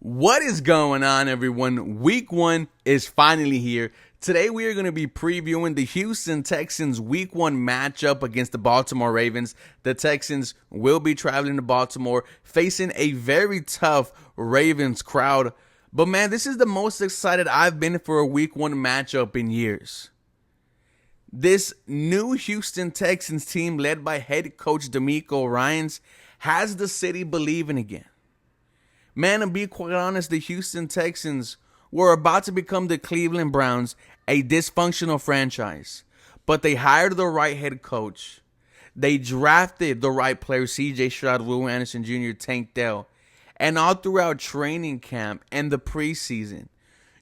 What is going on, everyone? Week 1 is finally here. Today we are going to be previewing the Houston Texans Week 1 matchup against the Baltimore Ravens. The Texans will be traveling to Baltimore, facing a very tough Ravens crowd. But man, this is the most excited I've been for a Week 1 matchup in years. This new Houston Texans team, led by head coach DeMeco Ryans, has the city believing again. Man, to be quite honest, the Houston Texans were about to become the Cleveland Browns, a dysfunctional franchise. But they hired the right head coach. They drafted the right players, C.J. Strouds, Will Anderson Jr., Tank Dell. And all throughout training camp and the preseason,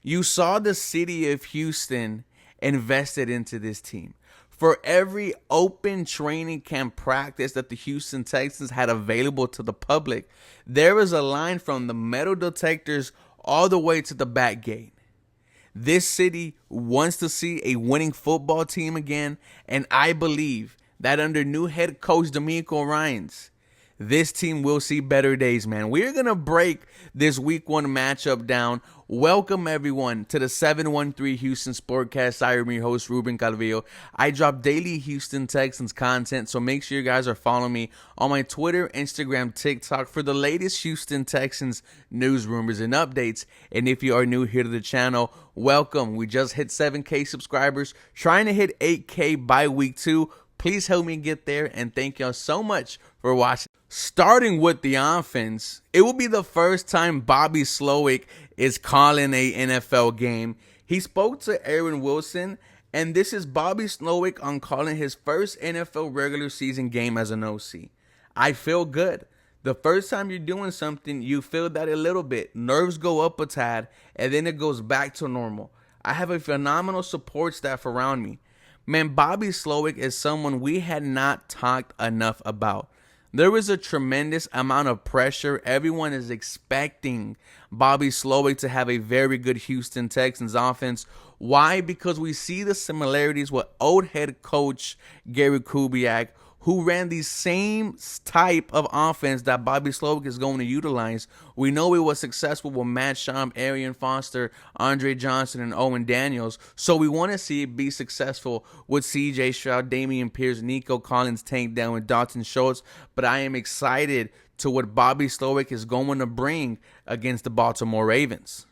you saw the city of Houston invested into this team. For every open training camp practice that the Houston Texans had available to the public, there was a line from the metal detectors all the way to the back gate. This city wants to see a winning football team again, and I believe that under new head coach DeMeco Ryans, this team will see better days, man. We're going to break this Week 1 matchup down. Welcome, everyone, to the 713 Houston Sportcast. I am your host, Ruben Calvillo. I drop daily Houston Texans content, so make sure you guys are following me on my Twitter, Instagram, TikTok for the latest Houston Texans news, rumors, and updates. And if you are new here to the channel, welcome. We just hit 7K subscribers, trying to hit 8K by week 2. Please help me get there, and thank y'all so much for watching. Starting with the offense, it will be the first time Bobby Slowick is calling a NFL game. He spoke to Aaron Wilson, and this is Bobby Slowick on calling his first NFL regular season game as an OC. I feel good. The first time you're doing something, you feel that a little bit. Nerves go up a tad, and then it goes back to normal. I have a phenomenal support staff around me. Man, Bobby Slowick is someone we had not talked enough about. There was a tremendous amount of pressure. Everyone is expecting Bobby Slowick to have a very good Houston Texans offense. Why? Because we see the similarities with old head coach Gary Kubiak, who ran the same type of offense that Bobby Slowick is going to utilize. We know he was successful with Matt Schaub, Arian Foster, Andre Johnson, and Owen Daniels. So we want to see it be successful with C.J. Stroud, Damian Pierce, Nico Collins, Tank Dell, and Dalton Schultz. But I am excited to what Bobby Slowick is going to bring against the Baltimore Ravens.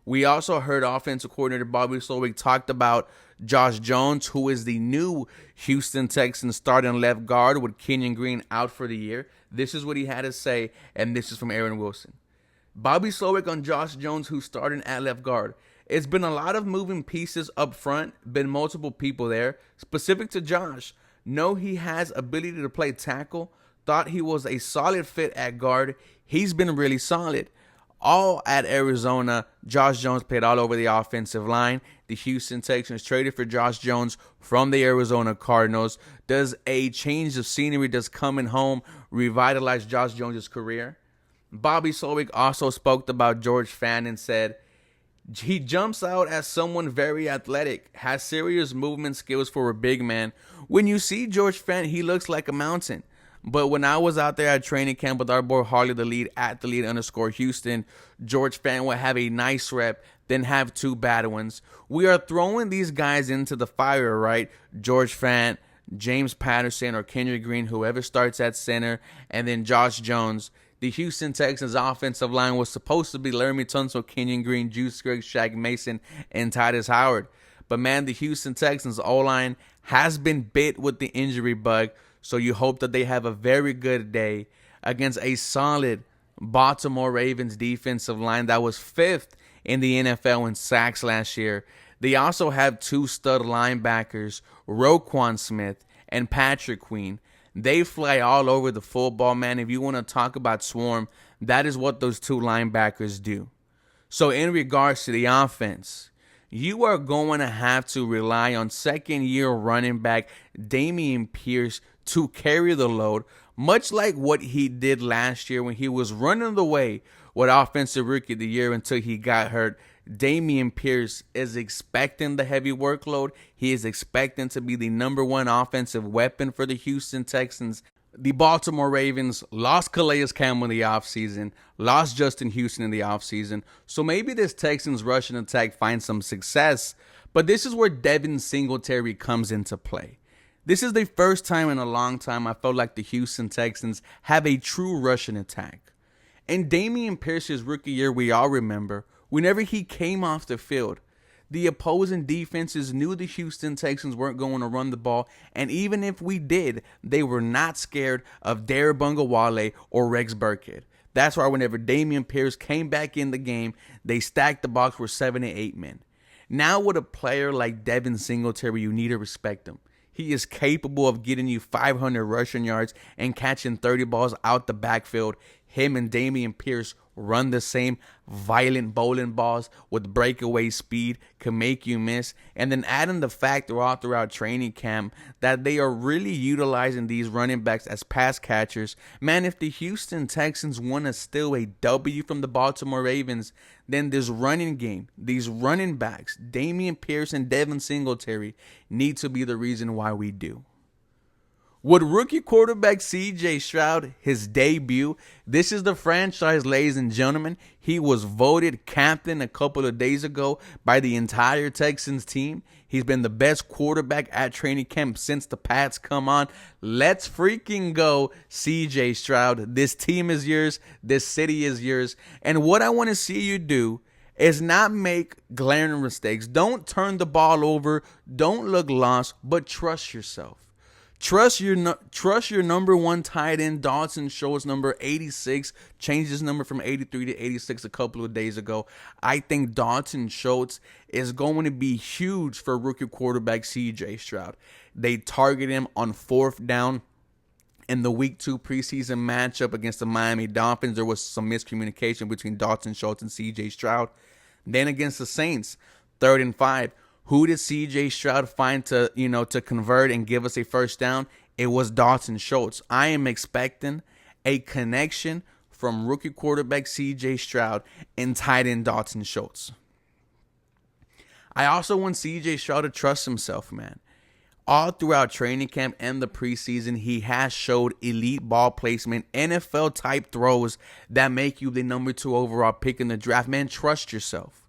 We also heard offensive coordinator Bobby Slowick talked about Josh Jones, who is the new Houston Texans starting left guard with Kenyon Green out for the year. This is what he had to say, and this is from Aaron Wilson. Bobby Slowick on Josh Jones, who's starting at left guard. It's been a lot of moving pieces up front, been multiple people there. Specific to Josh, know he has ability to play tackle, thought he was a solid fit at guard. He's been really solid. All at Arizona, Josh Jones played all over the offensive line. The Houston Texans traded for Josh Jones from the Arizona Cardinals. Does a change of scenery, does coming home revitalize Josh Jones' career? Bobby Slowick also spoke about George Fant and said, he jumps out as someone very athletic, has serious movement skills for a big man. When you see George Fant, he looks like a mountain. But when I was out there at training camp with our boy Harley the Lead at the lead _ Houston, George Fant would have a nice rep, then have two bad ones. We are throwing these guys into the fire, right? George Fant, James Patterson, or Kenyon Green, whoever starts at center, and then Josh Jones. The Houston Texans offensive line was supposed to be Laramie Tunsil, Kenyon Green, Juice Scruggs, Shaq Mason, and Titus Howard. But man, the Houston Texans O-line has been bit with the injury bug. So you hope that they have a very good day against a solid Baltimore Ravens defensive line that was 5th in the NFL in sacks last year. They also have two stud linebackers, Roquan Smith and Patrick Queen. They fly all over the football, man. If you want to talk about swarm, that is what those two linebackers do. So in regards to the offense, you are going to have to rely on second-year running back Damian Pierce to carry the load, much like what he did last year when he was running the way with Offensive Rookie of the Year until he got hurt. Damian Pierce is expecting the heavy workload. He is expecting to be the #1 offensive weapon for the Houston Texans. the Baltimore Ravens lost Calais Campbell in the offseason, lost Justin Houston in the offseason. So maybe this Texans rushing attack finds some success. But this is where Devin Singletary comes into play. This is the first time in a long time I felt like the Houston Texans have a true rushing attack. And Dameon Pierce's rookie year, we all remember, whenever he came off the field, the opposing defenses knew the Houston Texans weren't going to run the ball, and even if we did, they were not scared of Darren Bungawale or Rex Burkhead. That's why whenever Dameon Pierce came back in the game, they stacked the box for 7 and 8 men. Now with a player like Devin Singletary, you need to respect him. He is capable of getting you 500 rushing yards and catching 30 balls out the backfield. Him and Dameon Pierce run the same violent bowling balls with breakaway speed, can make you miss. And then adding the fact throughout training camp that they are really utilizing these running backs as pass catchers. Man, if the Houston Texans want to steal a W from the Baltimore Ravens, then this running game, these running backs, Dameon Pierce and Devin Singletary, need to be the reason why we do. With rookie quarterback C.J. Stroud, his debut, this is the franchise, ladies and gentlemen. He was voted captain a couple of days ago by the entire Texans team. He's been the best quarterback at training camp since the Pats come on. Let's freaking go, C.J. Stroud. This team is yours. This city is yours. And what I want to see you do is not make glaring mistakes. Don't turn the ball over. Don't look lost, but trust yourself. Trust your number one tight end, Dalton Schultz, number 86, changed his number from 83 to 86 a couple of days ago. I think Dalton Schultz is going to be huge for rookie quarterback C.J. Stroud. They target him on 4th down. In the Week 2 preseason matchup against the Miami Dolphins, there was some miscommunication between Dalton Schultz and C.J. Stroud. Then against the Saints, 3rd and 5. Who did C.J. Stroud find to convert and give us a first down? It was Dalton Schultz. I am expecting a connection from rookie quarterback C.J. Stroud and tight end Dalton Schultz. I also want C.J. Stroud to trust himself, man. All throughout training camp and the preseason, he has showed elite ball placement, NFL-type throws that make you the number 2 overall pick in the draft. Man, trust yourself.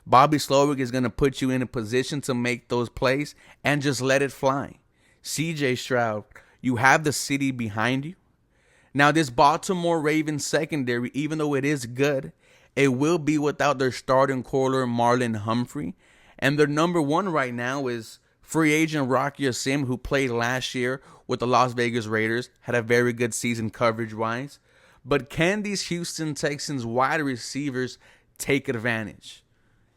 Bobby Slowick is going to put you in a position to make those plays and just let it fly. C.J. Stroud, you have the city behind you. Now, this Baltimore Ravens secondary, even though it is good, it will be without their starting corner, Marlon Humphrey. And their number 1 right now is free agent Rocky Sim, who played last year with the Las Vegas Raiders, had a very good season coverage-wise. But can these Houston Texans wide receivers take advantage?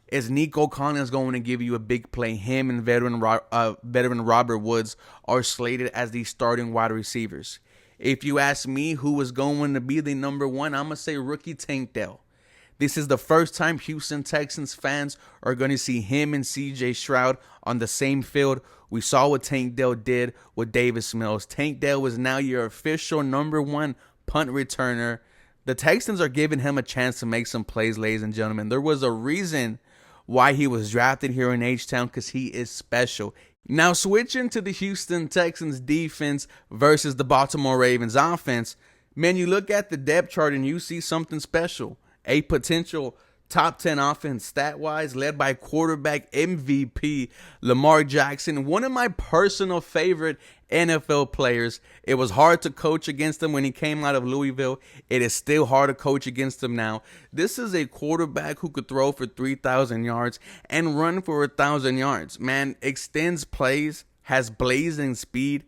Is Nico Collins going to give you a big play? Him and veteran Robert Woods are slated as the starting wide receivers. If you ask me who is going to be the number 1, I'm going to say rookie Tank Dell. This is the first time Houston Texans fans are going to see him and C.J. Stroud on the same field. We saw what Tank Dell did with Davis Mills. Tank Dell is now your official number 1 punt returner. The Texans are giving him a chance to make some plays, ladies and gentlemen. There was a reason why he was drafted here in H-Town, because he is special. Now, switching to the Houston Texans defense versus the Baltimore Ravens offense, man, you look at the depth chart and you see something special. A potential top 10 offense stat-wise, led by quarterback MVP Lamar Jackson, one of my personal favorite NFL players. It was hard to coach against him when he came out of Louisville. It is still hard to coach against him now. This is a quarterback who could throw for 3,000 yards and run for 1,000 yards. Man, extends plays, has blazing speed,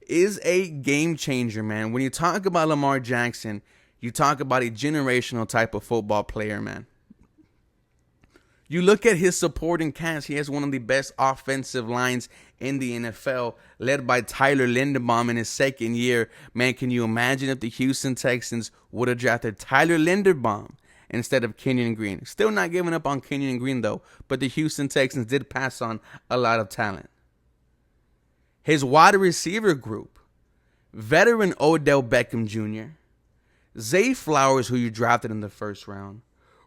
is a game changer, man. When you talk about Lamar Jackson, you talk about a generational type of football player, man. You look at his supporting cast, he has one of the best offensive lines in the NFL, led by Tyler Linderbaum in his second year. Man, can you imagine if the Houston Texans would have drafted Tyler Linderbaum instead of Kenyon Green? Still not giving up on Kenyon Green, though, but the Houston Texans did pass on a lot of talent. His wide receiver group, veteran Odell Beckham Jr., Zay Flowers, who you drafted in the first round,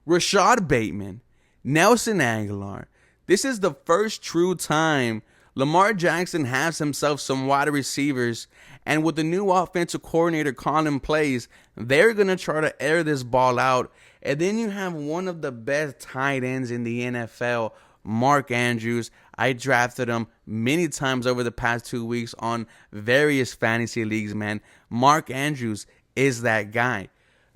Rashad Bateman, Nelson Aguilar. This is the first true time Lamar Jackson has himself some wide receivers, and with the new offensive coordinator calling plays, they're going to try to air this ball out. And then you have one of the best tight ends in the NFL, Mark Andrews. I drafted him many times over the past 2 weeks on various fantasy leagues, man. Mark Andrews is that guy.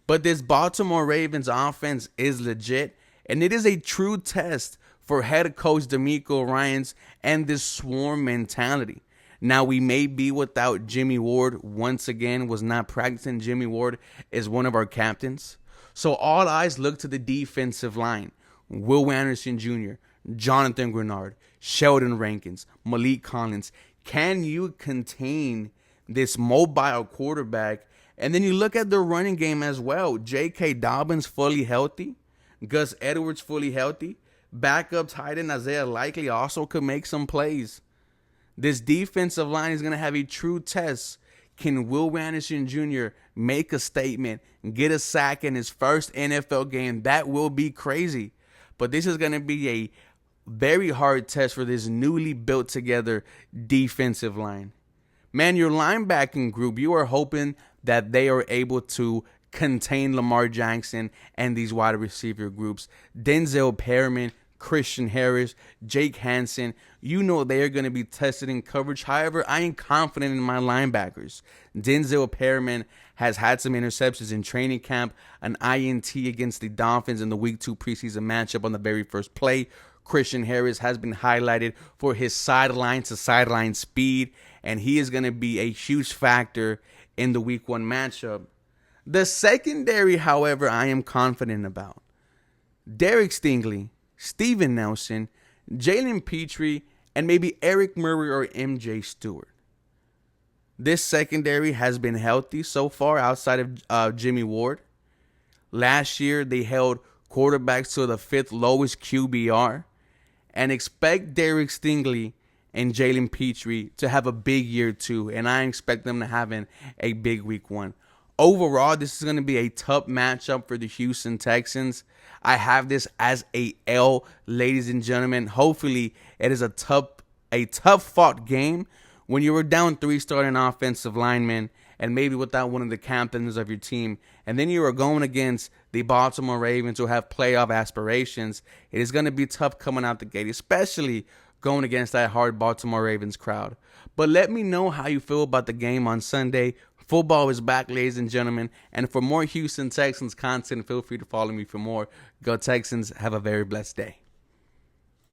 But this Baltimore Ravens offense is legit, and it is a true test for head coach DeMeco Ryans and this swarm mentality. Now, we may be without Jimmy Ward once again, was not practicing. Jimmy Ward is one of our captains. So all eyes look to the defensive line. Will Anderson Jr., Jonathan Grenard, Sheldon Rankins, Malik Collins. Can you contain this mobile quarterback? And then you look at the running game as well. J.K. Dobbins fully healthy. Gus Edwards fully healthy. Backup tight end Isaiah Likely also could make some plays. This defensive line is going to have a true test. Can Will Anderson Jr. make a statement, get a sack in his first NFL game? That will be crazy. But this is going to be a very hard test for this newly built together defensive line. Man, your linebacking group, you are hoping that they are able to contain Lamar Jackson and these wide receiver groups. Denzel Perryman, Christian Harris, Jake Hansen, you know they are going to be tested in coverage. However, I am confident in my linebackers. Denzel Perryman has had some interceptions in training camp, an INT against the Dolphins in the Week 2 preseason matchup on the very first play. Christian Harris has been highlighted for his sideline to sideline speed, and he is going to be a huge factor in the Week 1 matchup. The secondary, however, I am confident about. Derek Stingley, Steven Nelson, Jalen Petrie, and maybe Eric Murray or MJ Stewart. This secondary has been healthy so far outside of Jimmy Ward. Last year, they held quarterbacks to the 5th lowest QBR. And expect Derek Stingley and Jalen Petrie to have a big year too. And I expect them to have a big Week 1. Overall, this is going to be a tough matchup for the Houston Texans. I have this as a L, ladies and gentlemen. Hopefully, it is a tough fought game when you were down 3 starting offensive linemen and maybe without one of the captains of your team. And then you are going against the Baltimore Ravens who have playoff aspirations. It is going to be tough coming out the gate, especially going against that hard Baltimore Ravens crowd. But let me know how you feel about the game on Sunday. Football is back, ladies and gentlemen. And for more Houston Texans content, feel free to follow me for more. Go Texans. Have a very blessed day.